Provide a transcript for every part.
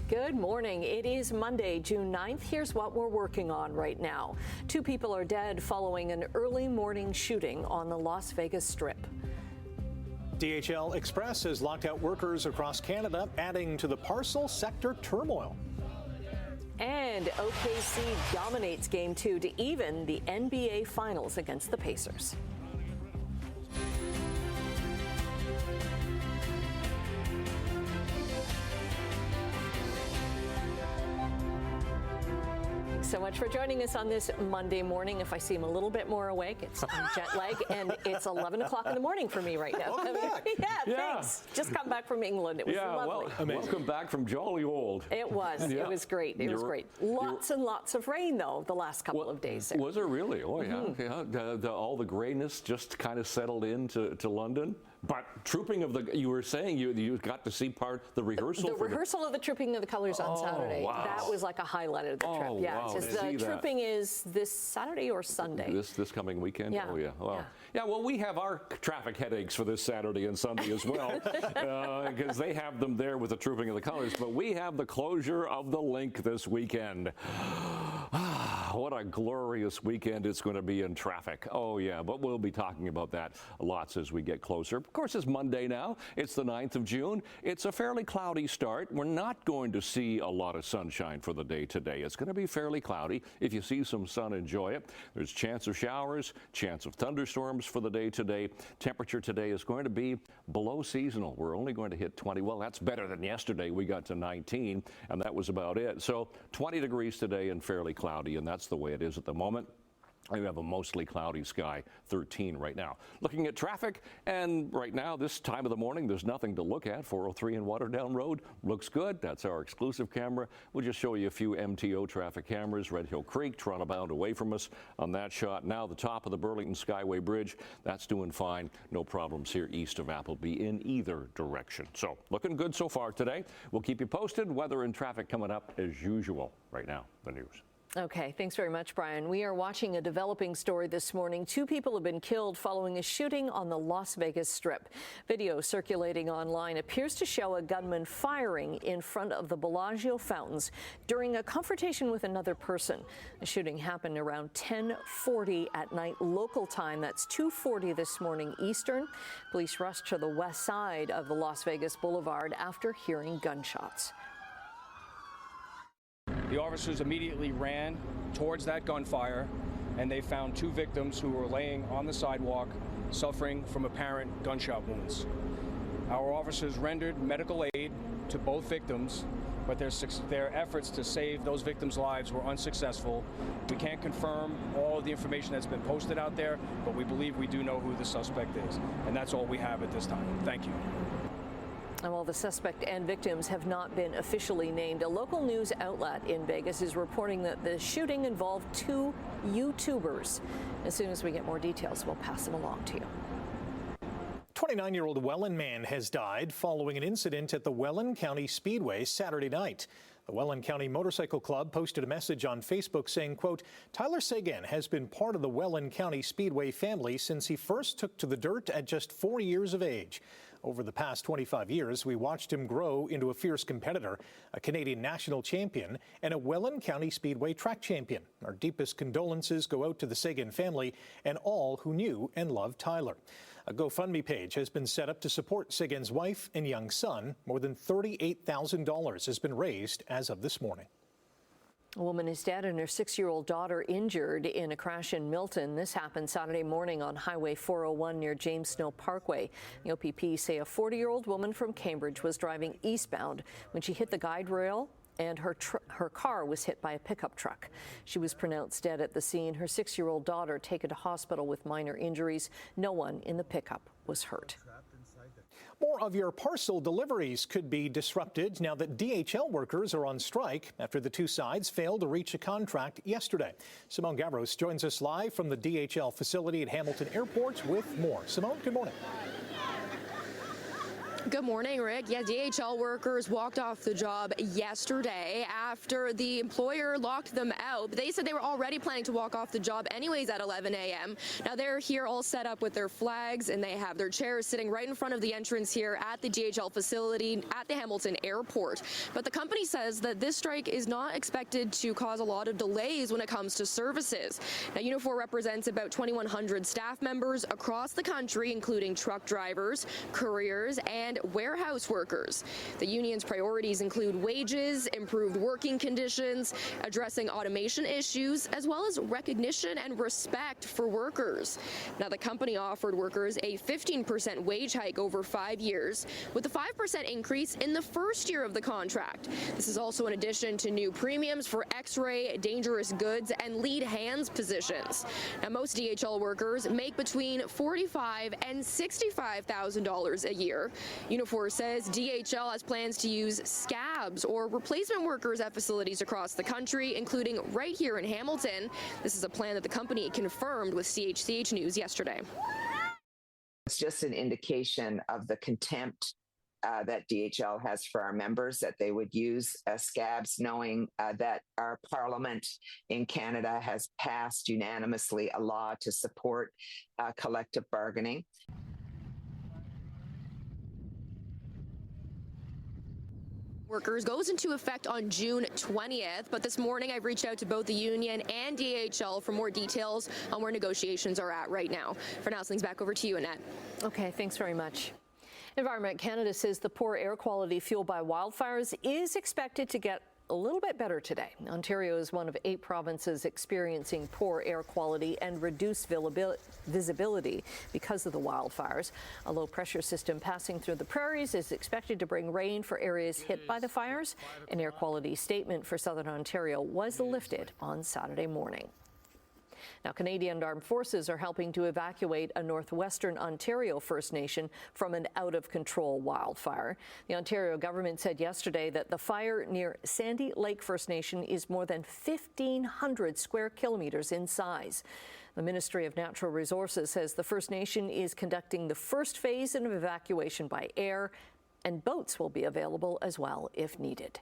Good morning. It is Monday, June 9th. Here's what we're working on right now. 2 people are dead following an early morning shooting on the Las Vegas Strip. DHL Express has locked out workers across Canada, adding to the parcel sector turmoil. And OKC dominates Game 2 to even the NBA Finals against the Pacers. So much for joining us on this Monday morning. If I seem a little bit more awake, it's jet lag, and it's 11 o'clock in the morning for me right now. Welcome back. Thanks. Just come back from England. It was lovely. Well, welcome back from jolly old. It was. Yeah. It was great. It was great. Lots and lots of rain, though, the last couple of days there. Was it really? Oh, yeah. All the grayness just kind of settled into London. But trooping of you were saying you got to see the rehearsal. The rehearsal of the Trooping of the Colors on Saturday. Wow. That was like a highlight of the trip. Yeah, wow. the trooping is this Saturday or Sunday? This coming weekend? Yeah. Oh, yeah. Well, well, we have our traffic headaches for this Saturday and Sunday as well, because they have them there with the Trooping of the Colors. But we have the closure of the link this weekend. What a glorious weekend it's going to be in traffic. Oh, yeah, but we'll be talking about that lots as we get closer. Of course, it's Monday now. It's the 9th of June. It's a fairly cloudy start. We're not going to see a lot of sunshine for the day today. It's going to be fairly cloudy. If you see some sun, enjoy it. There's chance of showers, chance of thunderstorms for the day today. Temperature today is going to be below seasonal. We're only going to hit 20. Well, that's better than yesterday. We got to 19, and that was about it. So 20 degrees today and fairly cloudy, and that's the way it is at the moment. We have a mostly cloudy sky, 13 right now. Looking at traffic, and right now, this time of the morning, there's nothing to look at. 403 and Waterdown Road looks good. That's our exclusive camera. We'll just show you a few MTO traffic cameras. Red Hill Creek, Toronto bound away from us on that shot. Now the top of the Burlington Skyway Bridge, that's doing fine. No problems here east of Appleby in either direction. So looking good so far today. We'll keep you posted. Weather and traffic coming up as usual. Right now, the news. Okay, thanks very much, Brian. We are watching a developing story this morning. 2 people have been killed following a shooting on the Las Vegas Strip. Video circulating online appears to show a gunman firing in front of the Bellagio fountains during a confrontation with another person. The shooting happened around 10:40 at night local time. That's 2:40 this morning Eastern. Police rushed to the west side of the Las Vegas Boulevard after hearing gunshots. The officers immediately ran towards that gunfire, and they found 2 victims who were laying on the sidewalk suffering from apparent gunshot wounds. Our officers rendered medical aid to both victims, but their efforts to save those victims' lives were unsuccessful. We can't confirm all of the information that's been posted out there, but we believe we do know who the suspect is, and that's all we have at this time. Thank you. And while the suspect and victims have not been officially named, a local news outlet in Vegas is reporting that the shooting involved 2 YouTubers. As soon as we get more details, we'll pass them along to you. 29-year-old Welland man has died following an incident at the Welland County Speedway Saturday night. The Welland County Motorcycle Club posted a message on Facebook saying, quote, Tyler Seguin has been part of the Welland County Speedway family since he first took to the dirt at just 4 years of age. Over the past 25 years, we watched him grow into a fierce competitor, a Canadian national champion, and a Welland County Speedway track champion. Our deepest condolences go out to the Seguin family and all who knew and loved Tyler. A GoFundMe page has been set up to support Seguin's wife and young son. More than $38,000 has been raised as of this morning. A woman is dead and her 6-year-old daughter injured in a crash in Milton. This happened Saturday morning on Highway 401 near James Snow Parkway. The OPP say a 40-year-old woman from Cambridge was driving eastbound when she hit the guide rail and her car was hit by a pickup truck. She was pronounced dead at the scene. Her 6-year-old daughter taken to hospital with minor injuries. No one in the pickup was hurt. More of your parcel deliveries could be disrupted now that DHL workers are on strike after the 2 sides failed to reach a contract yesterday. Simone Gavros joins us live from the DHL facility at Hamilton Airport with more. Simone, good morning. Good morning, Rick. Yeah, DHL workers walked off the job yesterday after the employer locked them out. They said they were already planning to walk off the job anyways at 11 a.m. Now they're here all set up with their flags, and they have their chairs sitting right in front of the entrance here at the DHL facility at the Hamilton Airport. But the company says that this strike is not expected to cause a lot of delays when it comes to services. Now, Unifor represents about 2,100 staff members across the country, including truck drivers, couriers, and warehouse workers. The union's priorities include wages, improved working conditions, addressing automation issues, as well as recognition and respect for workers. Now, the company offered workers a 15% wage hike over 5 years, with a 5% increase in the first year of the contract. This is also in addition to new premiums for X-ray, dangerous goods, and lead hands positions. Now, most DHL workers make between $45,000 and $65,000 a year. Unifor says DHL has plans to use scabs or replacement workers at facilities across the country, including right here in Hamilton. This is a plan that the company confirmed with CHCH News yesterday. It's just an indication of the contempt that DHL has for our members, that they would use scabs, knowing that our Parliament in Canada has passed unanimously a law to support collective bargaining. Workers goes into effect on June 20th, but this morning I've reached out to both the union and DHL for more details on where negotiations are at right now. For now, things back over to you, Annette. Okay, thanks very much. Environment Canada says the poor air quality fueled by wildfires is expected to get a little bit better today. Ontario is one of 8 provinces experiencing poor air quality and reduced visibility because of the wildfires. A low-pressure system passing through the prairies is expected to bring rain for areas hit by the fires. An air quality statement for Southern Ontario was lifted on Saturday morning. Now, Canadian Armed Forces are helping to evacuate a northwestern Ontario First Nation from an out-of-control wildfire. The Ontario government said yesterday that the fire near Sandy Lake First Nation is more than 1,500 square kilometers in size. The Ministry of Natural Resources says the First Nation is conducting the first phase of evacuation by air, and boats will be available as well if needed.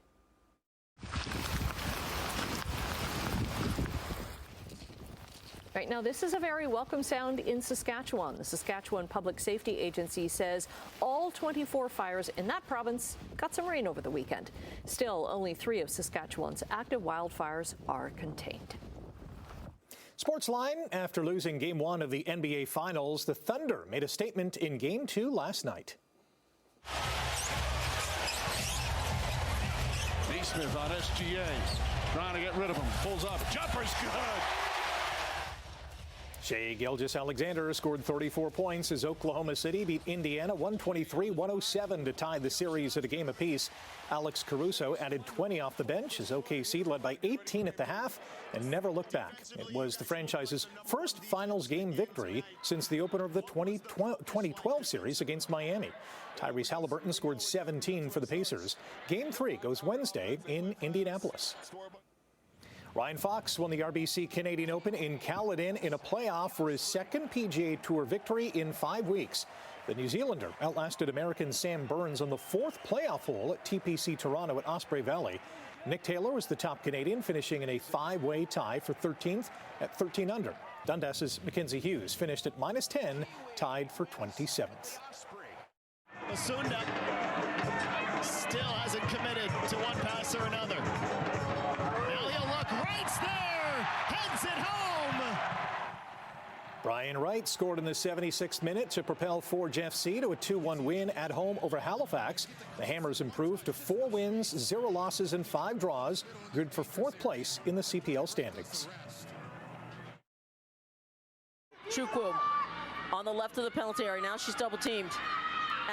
Right now, this is a very welcome sound in Saskatchewan. The Saskatchewan Public Safety Agency says all 24 fires in that province got some rain over the weekend. Still, only 3 of Saskatchewan's active wildfires are contained. Sportsline, after losing Game 1 of the NBA Finals, the Thunder made a statement in Game 2 last night. Naismith on SGA, trying to get rid of him, pulls up, jumper's good. Shai Gilgeous-Alexander scored 34 points as Oklahoma City beat Indiana 123-107 to tie the series at a game apiece. Alex Caruso added 20 off the bench as OKC led by 18 at the half and never looked back. It was the franchise's first finals game victory since the opener of the 2012 series against Miami. Tyrese Halliburton scored 17 for the Pacers. Game 3 goes Wednesday in Indianapolis. Ryan Fox won the RBC Canadian Open in Caledon in a playoff for his second PGA Tour victory in 5 weeks. The New Zealander outlasted American Sam Burns on the 4th playoff hole at TPC Toronto at Osprey Valley. Nick Taylor was the top Canadian, finishing in a 5-way tie for 13th at 13 under. Dundas's Mackenzie Hughes finished at -10, tied for 27th. Masunda still hasn't committed to one pass or another. Wright's there, heads it home. Brian Wright scored in the 76th minute to propel Forge FC to a 2-1 win at home over Halifax. The Hammers improved to 4 wins, 0 losses, and 5 draws, good for 4th place in the CPL standings. Chukwu on the left of the penalty area. Now she's double teamed.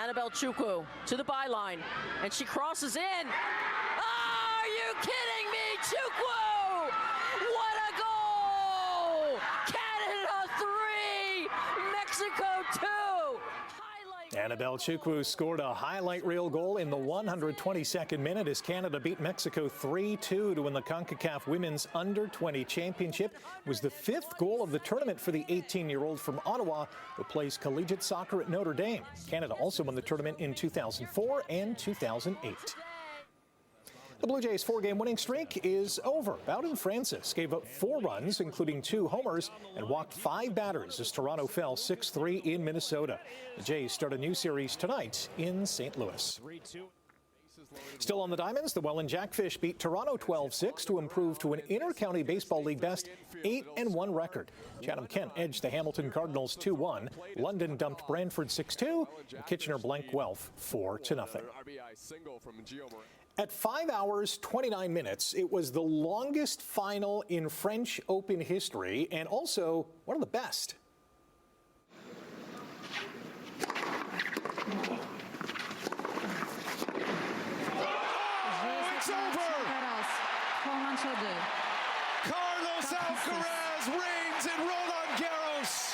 Annabelle Chukwu to the byline, and she crosses in. Are you kidding me, Chukwu? What a goal! Canada 3, Mexico 2. Annabelle Chukwu scored a highlight reel goal in the 122nd minute as Canada beat Mexico 3-2 to win the CONCACAF Women's Under-20 Championship. It was the 5th goal of the tournament for the 18-year-old from Ottawa who plays collegiate soccer at Notre Dame. Canada also won the tournament in 2004 and 2008. The Blue Jays' 4-game winning streak is over. Bowden Francis gave up 4 runs, including 2 homers, and walked 5 batters as Toronto fell 6-3 in Minnesota. The Jays start a new series tonight in St. Louis. Still on the Diamonds, the Welland Jackfish beat Toronto 12-6 to improve to an Inter-County Baseball League best 8-1 record. Chatham-Kent edged the Hamilton Cardinals 2-1. London dumped Brantford 6-2. And Kitchener blanked Guelph 4-0. At 5 hours, 29 minutes, it was the longest final in French Open history and also one of the best. It's over! Carlos Alcaraz reigns in Roland Garros!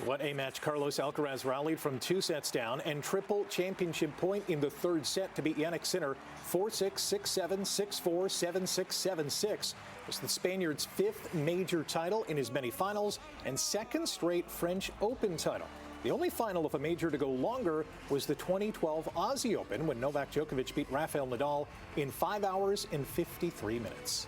What a match. Carlos Alcaraz rallied from 2 sets down and triple championship point in the 3rd set to beat Jannik Sinner 4-6, 6-7, 6-4, 7-6, 7-6. It's the Spaniard's 5th major title in his many finals and 2nd straight French Open title. The only final of a major to go longer was the 2012 Aussie Open when Novak Djokovic beat Rafael Nadal in 5 hours and 53 minutes.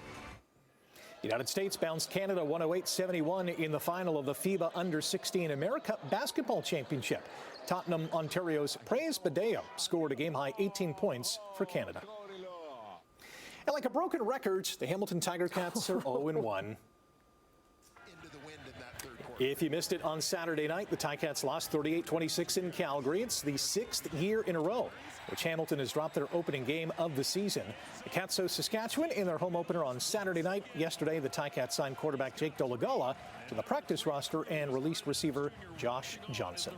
The United States bounced Canada 108-71 in the final of the FIBA Under-16 America Basketball Championship. Tottenham, Ontario's Praise Badeo scored a game-high 18 points for Canada. And like a broken record, the Hamilton Tiger Cats are 0-1. If you missed it on Saturday night, the Ticats lost 38-26 in Calgary. It's the 6th year in a row which Hamilton has dropped their opening game of the season. The Cats host Saskatchewan in their home opener on Saturday night. Yesterday, the Ticats signed quarterback Jake Dolegala to the practice roster and released receiver Josh Johnson.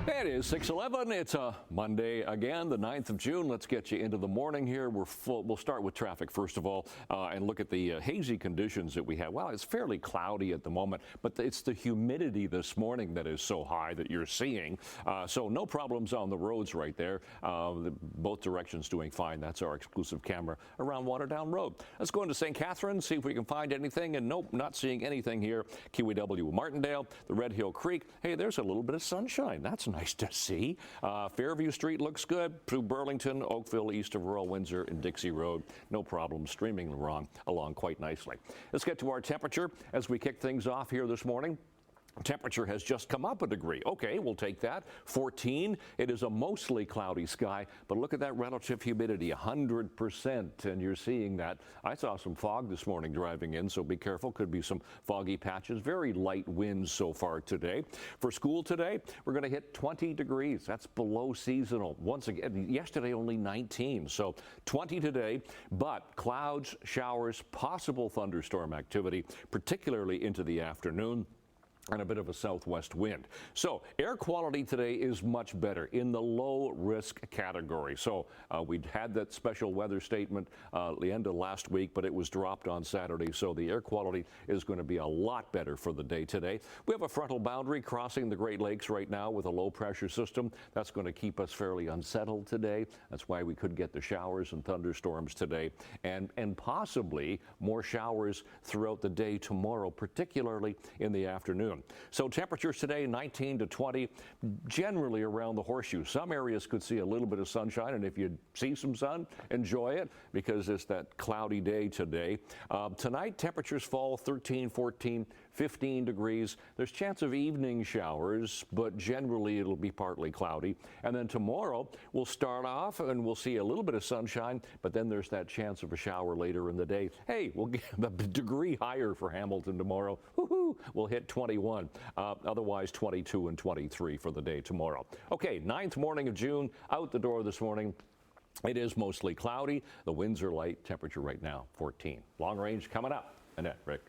It is 6:11. It's a Monday again, the 9th of June. Let's get you into the morning here. We'll start with traffic first of all and look at the hazy conditions that we have. Well, it's fairly cloudy at the moment, but it's the humidity this morning that is so high that you're seeing. So no problems on the roads right there. Both directions doing fine. That's our exclusive camera around Waterdown Road. Let's go into St. Catharines, see if we can find anything. And nope, not seeing anything here. QEW Martindale, the Red Hill Creek. Hey, there's a little bit of sunshine. That's nice to see. Fairview Street looks good through Burlington, Oakville, east of Royal Windsor, and Dixie Road. No problem, streaming along quite nicely. Let's get to our temperature as we kick things off here this morning. Temperature has just come up a degree. Okay, we'll take that. 14. It is a mostly cloudy sky, but look at that relative humidity, 100%, and you're seeing that. I saw some fog this morning driving in, so be careful. Could be some foggy patches. Very light winds so far today. For school today, we're going to hit 20 degrees. That's below seasonal. Once again, yesterday only 19, so 20 today, but clouds, showers, possible thunderstorm activity, particularly into the afternoon, and a bit of a southwest wind. So air quality today is much better in the low risk category. So we'd had that special weather statement the end of last week, but it was dropped on Saturday. So the air quality is going to be a lot better for the day today. We have a frontal boundary crossing the Great Lakes right now with a low pressure system. That's going to keep us fairly unsettled today. That's why we could get the showers and thunderstorms today and possibly more showers throughout the day tomorrow, particularly in the afternoon. So temperatures today 19 to 20, generally around the horseshoe. Some areas could see a little bit of sunshine, and if you see some sun, enjoy it because it's that cloudy day today. Tonight, temperatures fall 13, 14, 15 degrees. There's chance of evening showers, but generally it'll be partly cloudy. And then tomorrow we'll start off and we'll see a little bit of sunshine, but then there's that chance of a shower later in the day. Hey, we'll get a degree higher for Hamilton tomorrow. Woohoo! We'll hit 21. Otherwise 22 and 23 for the day tomorrow. Okay, 9th morning of June, out the door this morning. It is mostly cloudy. The winds are light. Temperature right now 14. Long range coming up. Annette, Rick.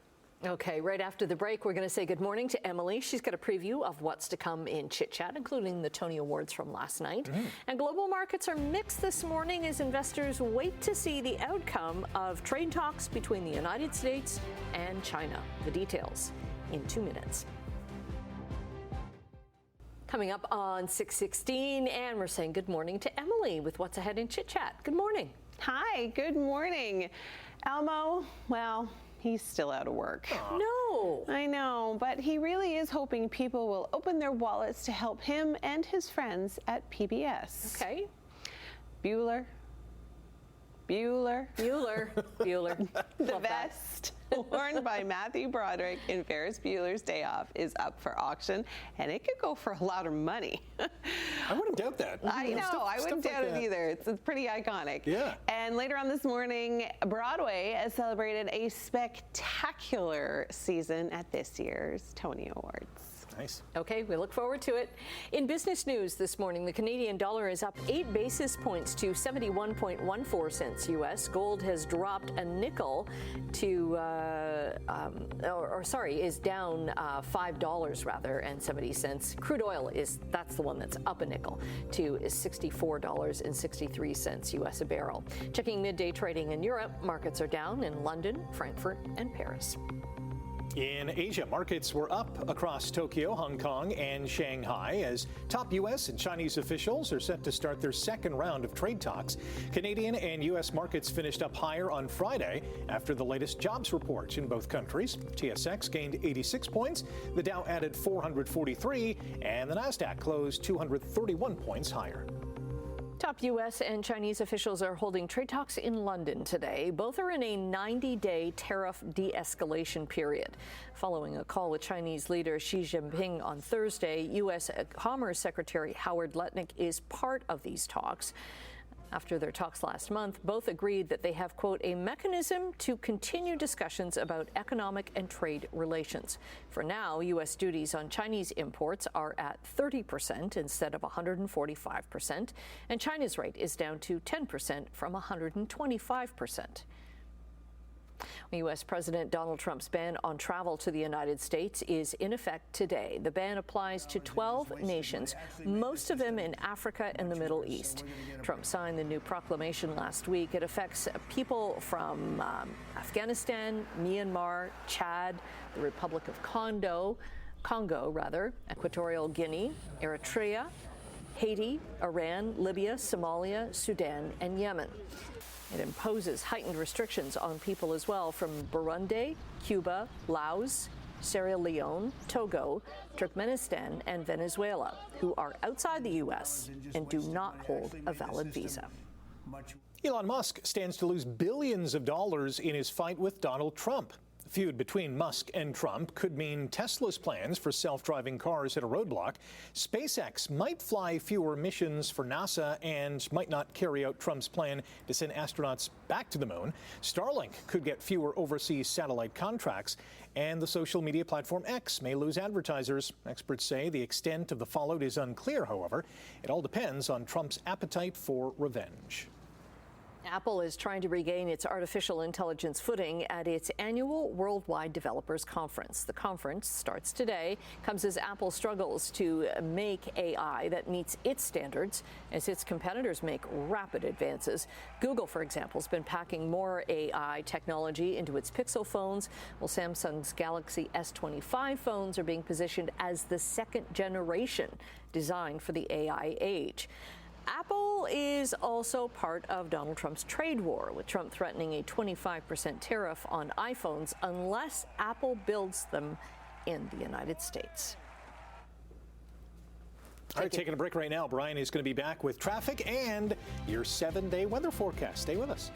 Okay, right after the break, we're going to say good morning to Emily. She's got a preview of what's to come in Chit Chat, including the Tony Awards from last night. And global markets are mixed this morning as investors wait to see the outcome of trade talks between the United States and China. The details in 2 minutes. Coming up on 6:16, and we're saying good morning to Emily with what's ahead in Chit Chat. Good morning. Hi, good morning. Elmo, well, he's still out of work. No. I know, but he really is hoping people will open their wallets to help him and his friends at PBS. Okay. Bueller. The vest worn by Matthew Broderick in Ferris Bueller's Day Off is up for auction, and it could go for a lot of money. I wouldn't doubt that. I know, I wouldn't doubt it either. It's pretty iconic. Yeah. And later on this morning, Broadway has celebrated a spectacular season at this year's Tony Awards. Nice. Okay, we look forward to it. In business news this morning, the Canadian dollar is up 8 basis points to 71.14 cents U.S. Gold has dropped a nickel to, is down $5 rather and 70 cents. Crude oil that's the one that's up a nickel to $64.63 U.S. a barrel. Checking midday trading in Europe, markets are down in London, Frankfurt, and Paris. In Asia, markets were up across Tokyo, Hong Kong, and Shanghai as top U.S. and Chinese officials are set to start their second round of trade talks. Canadian and U.S. markets finished up higher on Friday after the latest jobs report in both countries. TSX gained 86 points, the Dow added 443, and the Nasdaq closed 231 points higher. Top U.S. and Chinese officials are holding trade talks in London today. Both are in a 90-day tariff de-escalation period. Following a call with Chinese leader Xi Jinping on Thursday, U.S. Commerce Secretary Howard Lutnick is part of these talks. After their talks last month, both agreed that they have, quote, a mechanism to continue discussions about economic and trade relations. For now, U.S. duties on Chinese imports are at 30% instead of 145%, and China's rate is down to 10% from 125%. U.S. President Donald Trump's ban on travel to the United States is in effect today. The ban applies to 12 nations, most of them in Africa and the Middle East. Trump signed the new proclamation last week. It affects people from Afghanistan, Myanmar, Chad, the Republic of Congo, Equatorial Guinea, Eritrea, Haiti, Iran, Libya, Somalia, Sudan, and Yemen. It imposes heightened restrictions on people as well from Burundi, Cuba, Laos, Sierra Leone, Togo, Turkmenistan, and Venezuela, who are outside the U.S. and do not hold a valid visa. Elon Musk stands to lose billions of dollars in his fight with Donald Trump. The feud between Musk and Trump could mean Tesla's plans for self-driving cars hit a roadblock. SpaceX might fly fewer missions for NASA and might not carry out Trump's plan to send astronauts back to the moon. Starlink could get fewer overseas satellite contracts, and the social media platform X may lose advertisers. Experts say the extent of the fallout is unclear, however. It all depends on Trump's appetite for revenge. Apple is trying to regain its artificial intelligence footing at its annual Worldwide Developers Conference. The conference starts today, comes as Apple struggles to make AI that meets its standards as its competitors make rapid advances. Google, for example, has been packing more AI technology into its Pixel phones, while Samsung's Galaxy S25 phones are being positioned as the second generation designed for the AI age. Apple is also part of Donald Trump's trade war, with Trump threatening a 25% tariff on iPhones unless Apple builds them in the United States. All right, taking a break right now. Brian is going to be back with traffic and your 7-day weather forecast. Stay with us.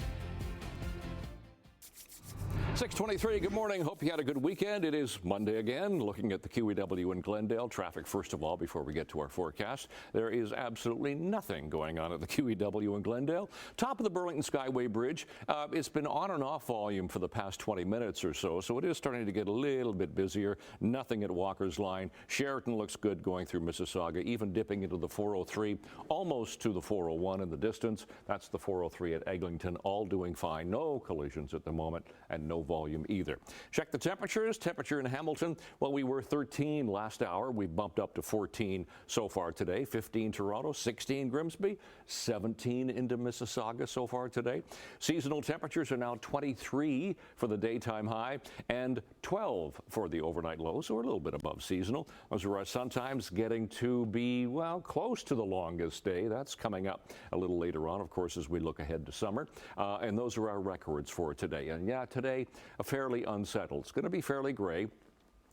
6:23, good morning. Hope you had a good weekend. It is Monday again. Looking at the QEW in Glendale. Traffic, first of all, before we get to our forecast. There is absolutely nothing going on at the QEW in Glendale. Top of the Burlington Skyway Bridge. It's been on and off volume for the past 20 minutes or so, so it is starting to get a little bit busier. Nothing at Walker's Line. Sheraton looks good going through Mississauga, even dipping into the 403, almost to the 401 in the distance. That's the 403 at Eglinton, all doing fine. No collisions at the moment and no volume either. Check the temperatures. Temperature in Hamilton, well, we were 13 last hour. We bumped up to 14 so far today. 15 Toronto, 16 Grimsby, 17 into Mississauga so far today. Seasonal temperatures are now 23 for the daytime high and 12 for the overnight low, so we're a little bit above seasonal. Those are sometimes getting to be, well, close to the longest day. That's coming up a little later on, of course, as we look ahead to summer. And those are our records for today. And yeah, today, fairly unsettled. It's going to be fairly gray.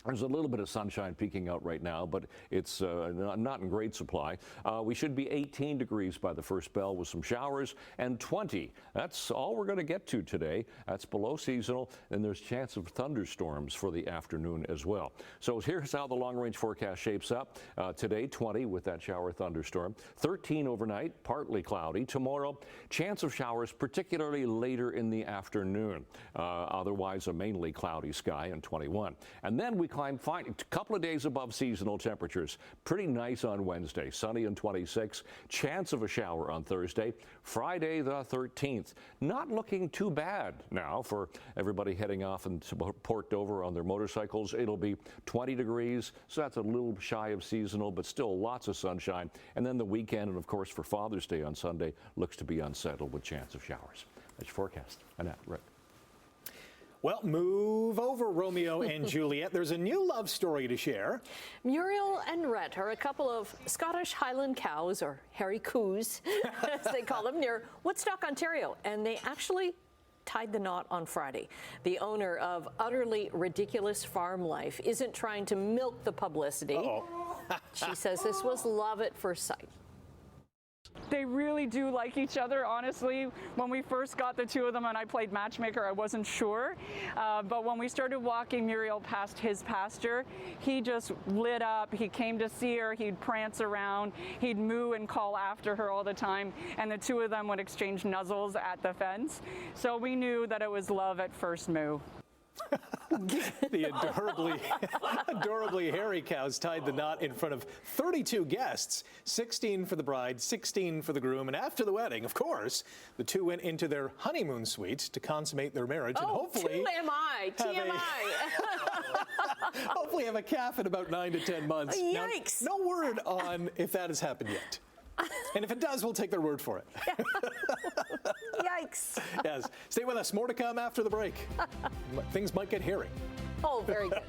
There's a little bit of sunshine peeking out right now, but it's not in great supply. We should be 18 degrees by the first bell with some showers, and 20. That's all we're going to get to today. That's below seasonal, and there's chance of thunderstorms for the afternoon as well. So here's how the long-range forecast shapes up. Today, 20 with that shower thunderstorm. 13 overnight, partly cloudy. Tomorrow, chance of showers, particularly later in the afternoon. Otherwise, a mainly cloudy sky, and 21. And then we climb fine, a couple of days above seasonal temperatures. Pretty nice on Wednesday, sunny and 26. Chance of a shower on Thursday. Friday the 13th. Not looking too bad now for everybody heading off into Port Dover on their motorcycles. It'll be 20 degrees, so that's a little shy of seasonal, but still lots of sunshine. And then the weekend, and of course for Father's Day on Sunday, looks to be unsettled with chance of showers. That's your forecast. Annette, Rick. Well, move over, Romeo and Juliet. There's a new love story to share. Muriel and Rhett are a couple of Scottish Highland cows, or hairy coos, as they call them, near Woodstock, Ontario. And they actually tied the knot on Friday. The owner of Utterly Ridiculous Farm Life isn't trying to milk the publicity. She says this was love at first sight. They really do like each other, honestly. When we first got the two of them and I played matchmaker, I wasn't sure. But when we started walking Muriel past his pasture, he just lit up. He came to see her. He'd prance around. He'd moo and call after her all the time. And the two of them would exchange nuzzles at the fence. So we knew that it was love at first moo. The adorably hairy cows tied the knot in front of 32 guests, 16 for the bride, 16 for the groom, and after the wedding, of course, the two went into their honeymoon suite to consummate their marriage and hopefully hopefully have a calf in about 9 to 10 months. Yikes! Now, no word on if that has happened yet. And if it does, we'll take their word for it. Yikes. Yes. Stay with us. More to come after the break. Things might get hairy. Oh, very good.